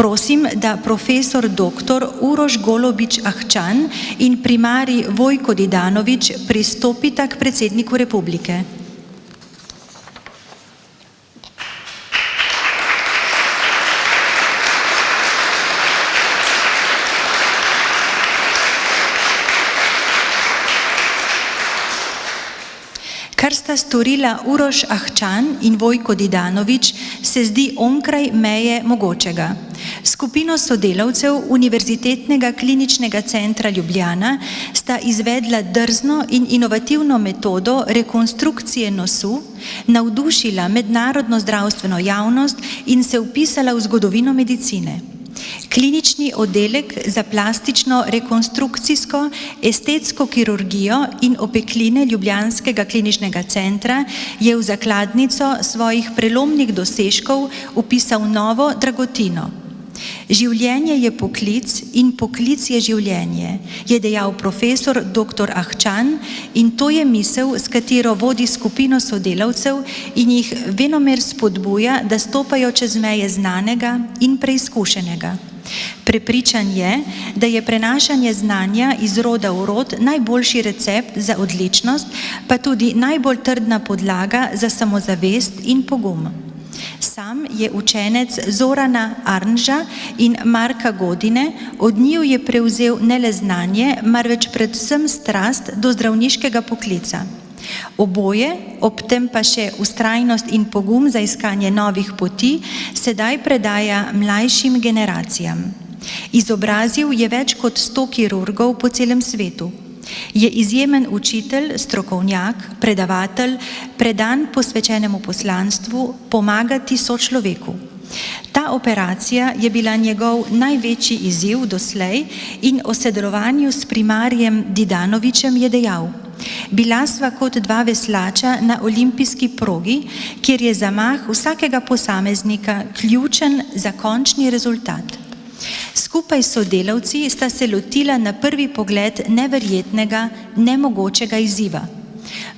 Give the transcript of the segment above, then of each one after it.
Prosim, da profesor dr. Uroš Golobič Ahčan in primarij Vojko Didanović pristopita k predsedniku Republike. Kar sta storila Uroš Ahčan in Vojko Didanović, se zdi onkraj meje mogočega. Skupino sodelavcev Univerzitetnega kliničnega centra Ljubljana sta izvedla drzno in inovativno metodo rekonstrukcije nosu, navdušila mednarodno zdravstveno javnost in se vpisala v zgodovino medicine. Klinični oddelek za plastično rekonstrukcijsko, estetsko kirurgijo in opekline Ljubljanskega kliničnega centra je v zakladnico svojih prelomnih dosežkov vpisal novo dragotino. Življenje je poklic in poklic je življenje, je dejal profesor dr. Ahčan, in to je misel, s katero vodi skupino sodelavcev in jih venomer spodbuja, da stopajo čez meje znanega in preizkušenega. Prepričan je, da je prenašanje znanja iz roda v rod najboljši recept za odličnost, pa tudi najbolj trdna podlaga za samozavest in pogum. Sam je učenec Zorana Arnža in Marka Godine, od njiju je prevzel ne le znanje, marveč predvsem strast do zdravniškega poklica. Oboje, ob tem pa še vztrajnost in pogum za iskanje novih poti, sedaj predaja mlajšim generacijam. Izobrazil je več kot 100 kirurgov po celem svetu. Je izjemen učitelj, strokovnjak, predavatelj, predan posvečenemu poslanstvu pomagati sočloveku. Ta operacija je bila njegov največji izziv doslej in o sodelovanju s primarjem Didanovićem je dejal: bila sva kot dva veslača na olimpijski progi, kjer je zamah vsakega posameznika ključen za končni rezultat. Skupaj s sodelavci sta se lotila na prvi pogled neverjetnega, nemogočega izziva.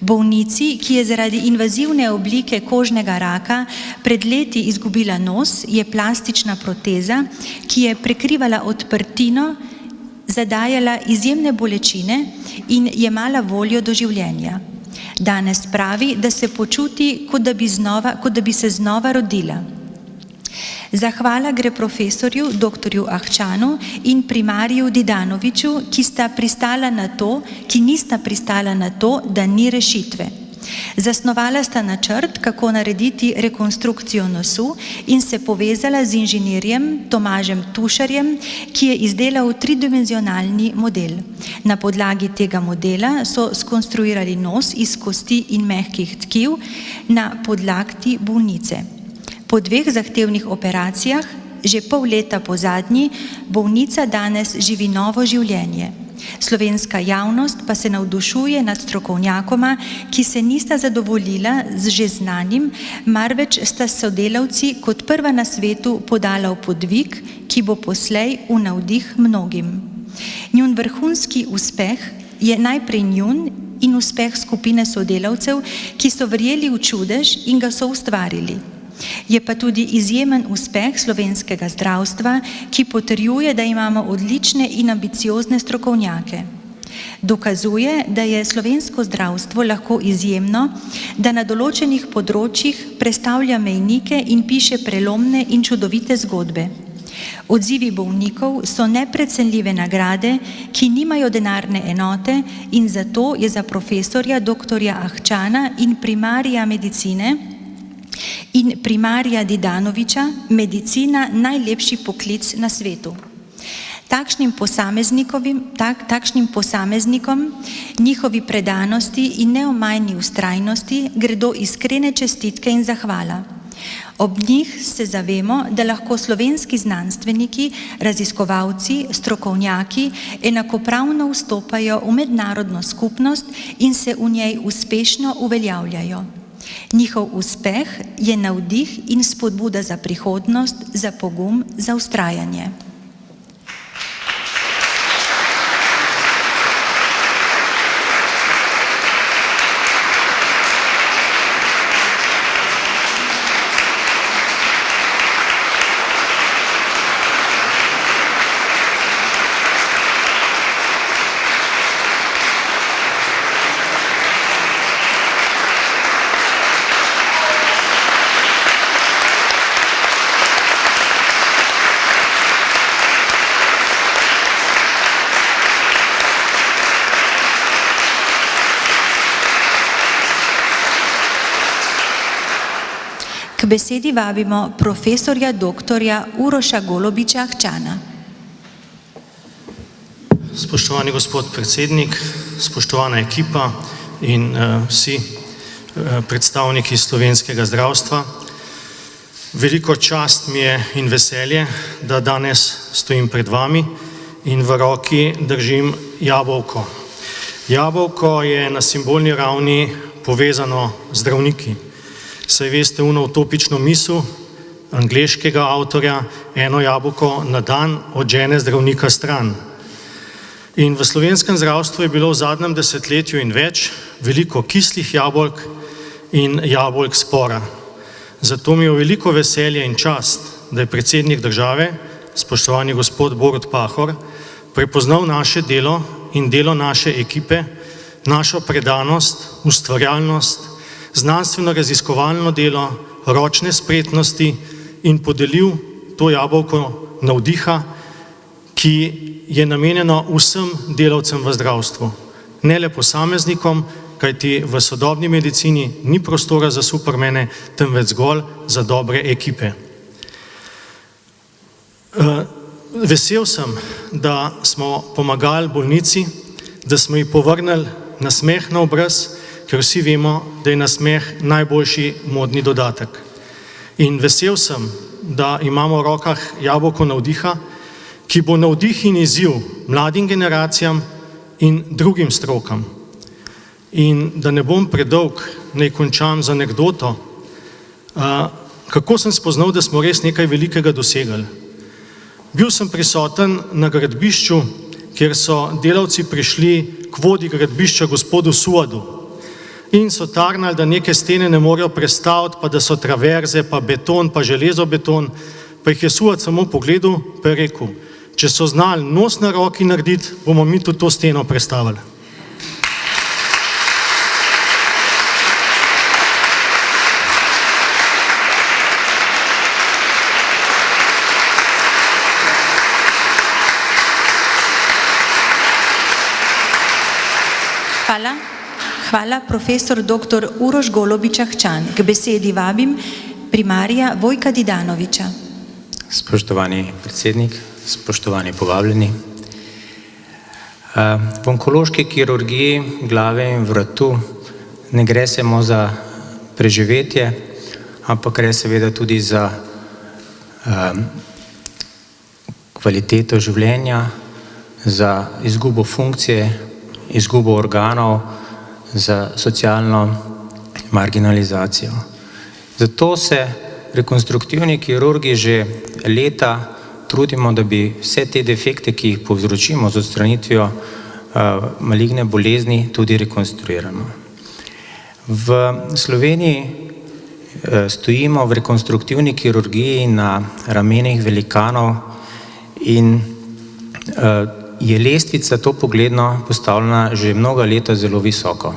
Bolnici, ki je zaradi invazivne oblike kožnega raka pred leti izgubila nos, je plastična proteza, ki je prekrivala odprtino, zadajala izjemne bolečine in jemala voljo do življenja. Danes pravi, da se počuti, kot da bi se znova rodila. Zahvala gre profesorju dr. Ahčanu in primariju Didanoviću, ki nista pristala na to, da ni rešitve. Zasnovala sta načrt, kako narediti rekonstrukcijo nosu, in se povezala z inženirjem Tomažem Tušarjem, ki je izdelal tridimenzionalni model. Na podlagi tega modela so skonstruirali nos iz kosti in mehkih tkiv na podlakti bolnice. Po 2 zahtevnih operacijah, že pol leta po zadnji, bolnica danes živi novo življenje. Slovenska javnost pa se navdušuje nad strokovnjakoma, ki se nista zadovoljila z že znanim, marveč sta sodelavci kot prva na svetu podala v podvig, ki bo poslej v navdih mnogim. Njun vrhunski uspeh je najprej njun in uspeh skupine sodelavcev, ki so verjeli v čudež in ga so ustvarili. Je pa tudi izjemen uspeh slovenskega zdravstva, ki potrjuje, da imamo odlične in ambiciozne strokovnjake. Dokazuje, da je slovensko zdravstvo lahko izjemno, da na določenih področjih prestavlja mejnike in piše prelomne in čudovite zgodbe. Odzivi bolnikov so neprecenljive nagrade, ki nimajo denarne enote, in zato je za profesorja dr. Ahčana in primarija medicine in primarija Didanovića medicina najlepši poklic na svetu. Takšnim posameznikom, njihovi predanosti in neomajni vztrajnosti gredo iskrene čestitke in zahvala. Ob njih se zavemo, da lahko slovenski znanstveniki, raziskovalci, strokovnjaki enakopravno vstopajo v mednarodno skupnost in se v njej uspešno uveljavljajo. Njihov uspeh je navdih in spodbuda za prihodnost, za pogum, za vztrajanje. K besedi vabimo profesorja doktorja Uroša Golobiča Ahčana. Spoštovani gospod predsednik, spoštovana ekipa in vsi predstavniki slovenskega zdravstva. Veliko čast mi je in veselje, da danes stojim pred vami in v roki držim jabolko. Jabolko je na simbolni ravni povezano z zdravniki. Saj veste ono utopično misel angleškega avtorja, eno jabolko na dan odžene zdravnika stran. In v slovenskem zdravstvu je bilo v zadnjem desetletju in več veliko kislih jabolk in jabolk spora. Zato mi je veliko veselje in čast, da je predsednik države, spoštovani gospod Borut Pahor, prepoznal naše delo in delo naše ekipe, našo predanost, ustvarjalnost, znanstveno-raziskovalno delo, ročne spretnosti in podelil to jabolko navdiha, ki je namenjeno vsem delavcem v zdravstvu, ne le posameznikom, kajti v sodobni medicini ni prostora za supermene, temveč zgolj za dobre ekipe. Vesel sem, da smo pomagali bolnici, da smo ji povrnili nasmeh na obraz, ker vsi vemo, da je nasmeh najboljši modni dodatek. In vesel sem, da imamo v rokah jabolko navdiha, ki bo navdih in izziv mladim generacijam in drugim strokam. In da ne bom predolg, naj končam z anekdoto, kako sem spoznal, da smo res nekaj velikega dosegali. Bil sem prisoten na gradbišču, kjer so delavci prišli k vodji gradbišča gospodu Suadu in so tarnali, da neke stene ne morejo prestaviti, pa da so traverze, pa beton, pa železobeton, pa jih je Suad samo pogledal, pa je rekel, če so znali nos na roki narediti, bomo mi tudi to steno prestavili. Hvala, profesor dr. Uroš Golobič Ahčan. K besedi vabim primarija Vojka Didanoviča. Spoštovani predsednik, spoštovani povabljeni. V onkološki kirurgiji glave in vratu ne gre samo za preživetje, ampak gre seveda tudi za kvaliteto življenja, za izgubo funkcije, izgubo organov, za socialno marginalizacijo. Zato se rekonstruktivni kirurgi že leta trudimo, da bi vse te defekte, ki jih povzročimo z odstranitvijo maligne bolezni, tudi rekonstruiramo. V Sloveniji stojimo v rekonstruktivni kirurgiji na ramenih velikanov in je lestvica to pogledno postavljena že mnoga leta zelo visoko.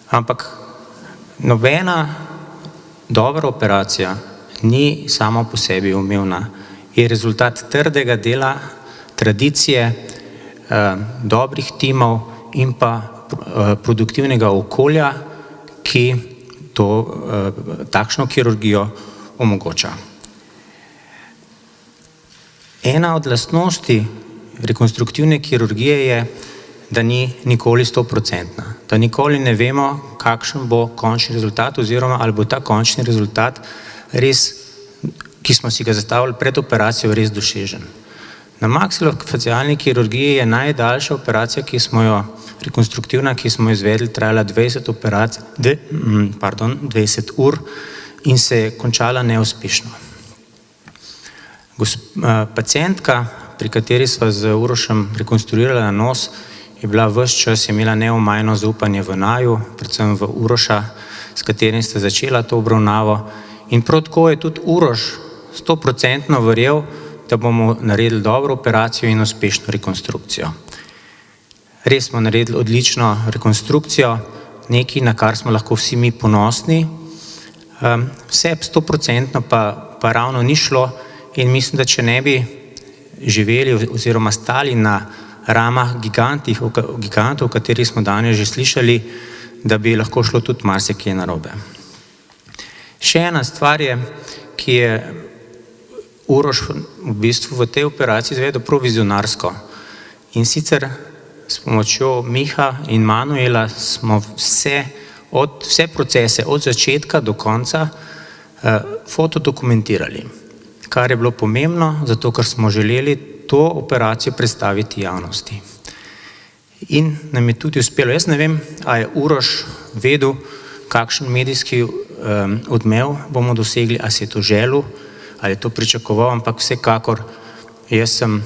Ampak nobena dobra operacija ni sama po sebi umevna. Je rezultat trdega dela, tradicije, dobrih timov in pa produktivnega okolja, ki takšno kirurgijo omogoča. Ena od lastnosti rekonstruktivne kirurgije je, da ni nikoli 100%, da nikoli ne vemo, kakšen bo končni rezultat oziroma ali bo ta končni rezultat res, ki smo si ga zastavili pred operacijo, res dosežen. Na maksilofacialni kirurgiji je najdaljša operacija, rekonstruktivna, ki smo izvedli, trajala 20 ur in se je končala neuspešno. Pacientka, pri kateri sva z Urošem rekonstruirala nos, je bila ves čas, je imela neomajno zaupanje v naju, predvsem v Uroša, s katerim sta začela to obravnavo. In prav tako je tudi Uroš 100% verjel, da bomo naredili dobro operacijo in uspešno rekonstrukcijo. Res smo naredili odlično rekonstrukcijo, nekaj, na kar smo lahko vsi mi ponosni. Vse 100% pa ravno ni šlo in mislim, da če ne bi živeli oziroma stali na ramah gigantov, o katerih smo danes že slišali, da bi lahko šlo tudi marsikaj narobe. Še ena stvar je, ki je Uroš v bistvu v tej operaciji izvedel prav vizionarsko. In sicer s pomočjo Miha in Manuela smo vse procese od začetka do konca fotodokumentirali, kar je bilo pomembno, zato ker smo želeli to operacijo predstaviti javnosti. In nam je tudi uspelo. Jaz ne vem, a je Uroš vedel, kakšen medijski odmev bomo dosegli, a si je to želel, ali je to pričakoval, ampak vsekakor jaz sem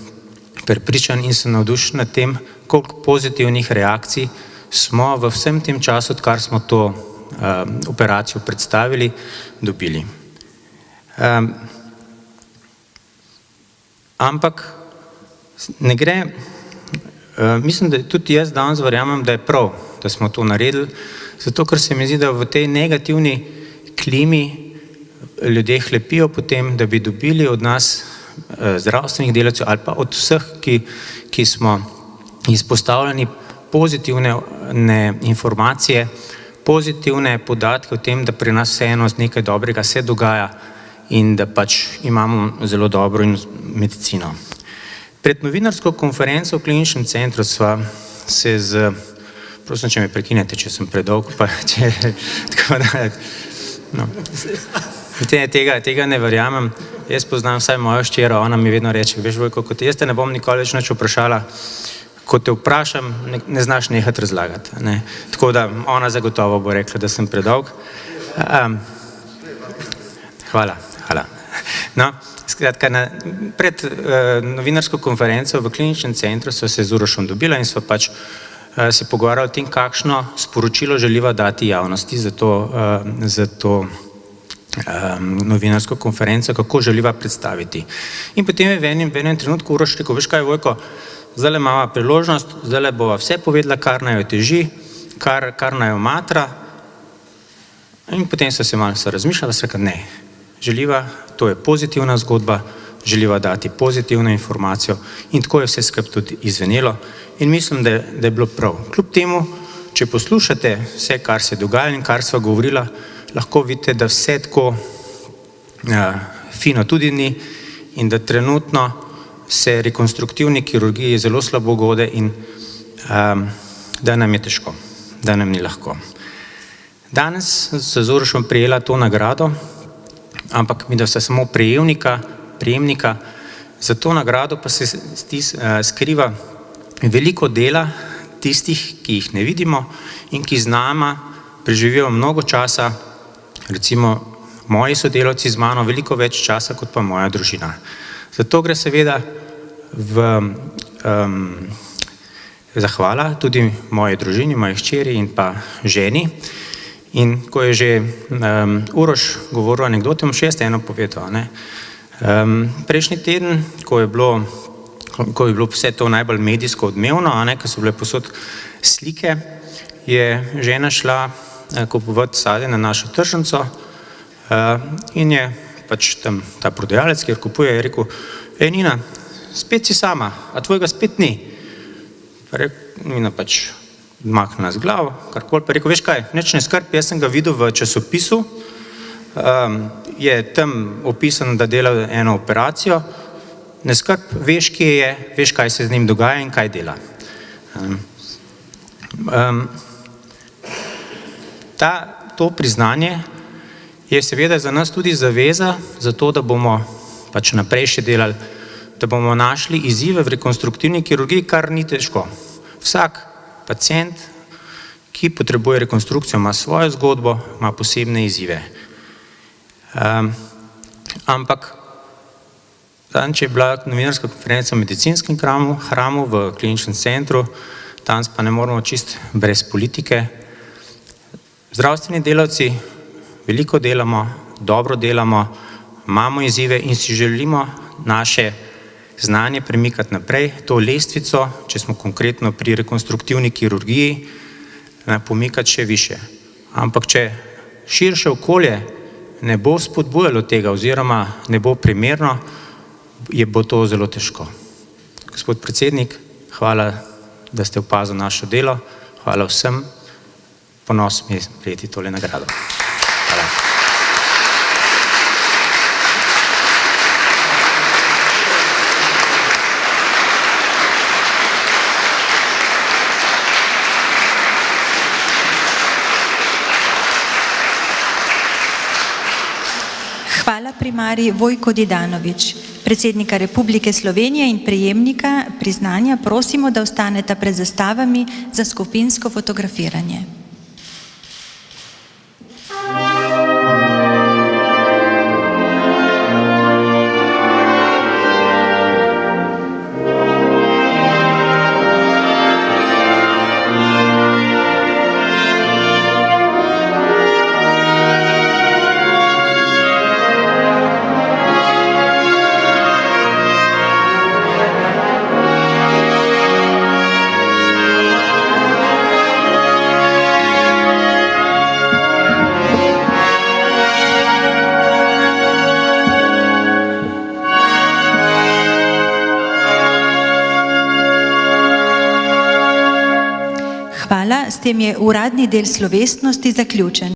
prepričan in sem navdušen nad tem, koliko pozitivnih reakcij smo v vsem tem času, odkar smo to operacijo predstavili, dobili. Ampak ne gre, mislim, da tudi jaz danes verjamem, da je prav, da smo to naredili, zato ker se mi zdi, da v tej negativni klimi ljudje hlepijo potem, da bi dobili od nas zdravstvenih delavcev ali pa od vseh, ki smo izpostavljeni, pozitivne informacije, pozitivne podatke o tem, da pri nas vseeno nekaj dobrega se dogaja in da pač imamo zelo dobro medicino. Pred novinarsko konferenco v kliničnem centru sva se prosim, če me prekinete, če sem predolg, pa če tako da, no. Tega ne verjamem. Jaz poznam vsaj mojo hčero, ona mi vedno reče, veš Vojko, kot jaz te ne bom nikoli več nič vprašala, ko te vprašam, ne znaš nehati razlagati. Ne? Tako da ona zagotovo bo rekla, da sem predolg. Hvala. No, skratka, pred novinarsko konferenco v kliničnem centru sva se z Urošem dobila in sva pač se pogovarjali o tem, kakšno sporočilo želiva dati javnosti za to novinarsko konferenco, kako želiva predstaviti. In potem je v enem trenutku Uroš rekel, veš kaj, Vojko, zdaj imava priložnost, zdaj bova vse povedala, kar naj jo teži, kar naj jo matra. In potem so se malo razmišljala, se rekla, ne, želiva, to je pozitivna zgodba, želiva dati pozitivno informacijo in tako je vse skupaj tudi izvenelo in mislim, da je bilo prav. Kljub temu, če poslušate vse, kar se dogaja in kar sva govorila, lahko vidite, da vse tako fino tudi ni in da trenutno se rekonstruktivni kirurgiji zelo slabo gode in da nam je težko, da nam ni lahko. Danes se z Urošem prijela to nagrado, ampak mi da sta samo prejemnika, za to nagrado pa se skriva veliko dela tistih, ki jih ne vidimo in ki z nama preživijo mnogo časa, recimo moji sodelavci z mano veliko več časa kot pa moja družina. Zato gre seveda zahvala tudi moji družini, moji hčeri in pa ženi. In ko je že Uroš govoril anekdote, bom še jaz eno povedal. Prejšnji teden, ko je bilo vse to najbolj medijsko odmevno, ko so bile posod slike, je žena šla kupovati sadje na našo tržnico in je pač tam ta prodajalec, kjer kupuje, je rekel, Nina, spet si sama, a tvojega spet ni. Nina pač maknila z glavo, karkoli, pa rekel, veš kaj, nič ne skrb, jaz sem ga videl v časopisu, je tam opisano, da dela eno operacijo, ne skrb, veš, kje je, veš, kaj se z njim dogaja in kaj dela. To priznanje je seveda za nas tudi zaveza, zato da bomo pač naprej še delali, da bomo našli izzive v rekonstruktivni kirurgiji, kar ni težko. Vsak pacient, ki potrebuje rekonstrukcijo, ima svojo zgodbo, ima posebne izzive. Ampak če je bila novinarska konferenca v medicinskem hramu v kliničnem centru, danes pa ne moramo čist brez politike. Zdravstveni delavci veliko delamo, dobro delamo, imamo izzive in si želimo naše znanje premikati naprej, to lestvico, če smo konkretno pri rekonstruktivni kirurgiji, pomikati še više. Ampak če širše okolje ne bo spodbujalo tega oziroma ne bo primerno, bo to zelo težko. Gospod predsednik, hvala, da ste opazili našo delo, hvala vsem, ponos mi je prejeti tole nagrado. Hvala. Hvala primarij Vojko Didanović. Predsednika Republike Slovenije in prejemnika priznanja prosimo, da ostaneta pred zastavami za skupinsko fotografiranje. Hvala, s tem je uradni del slovesnosti zaključen.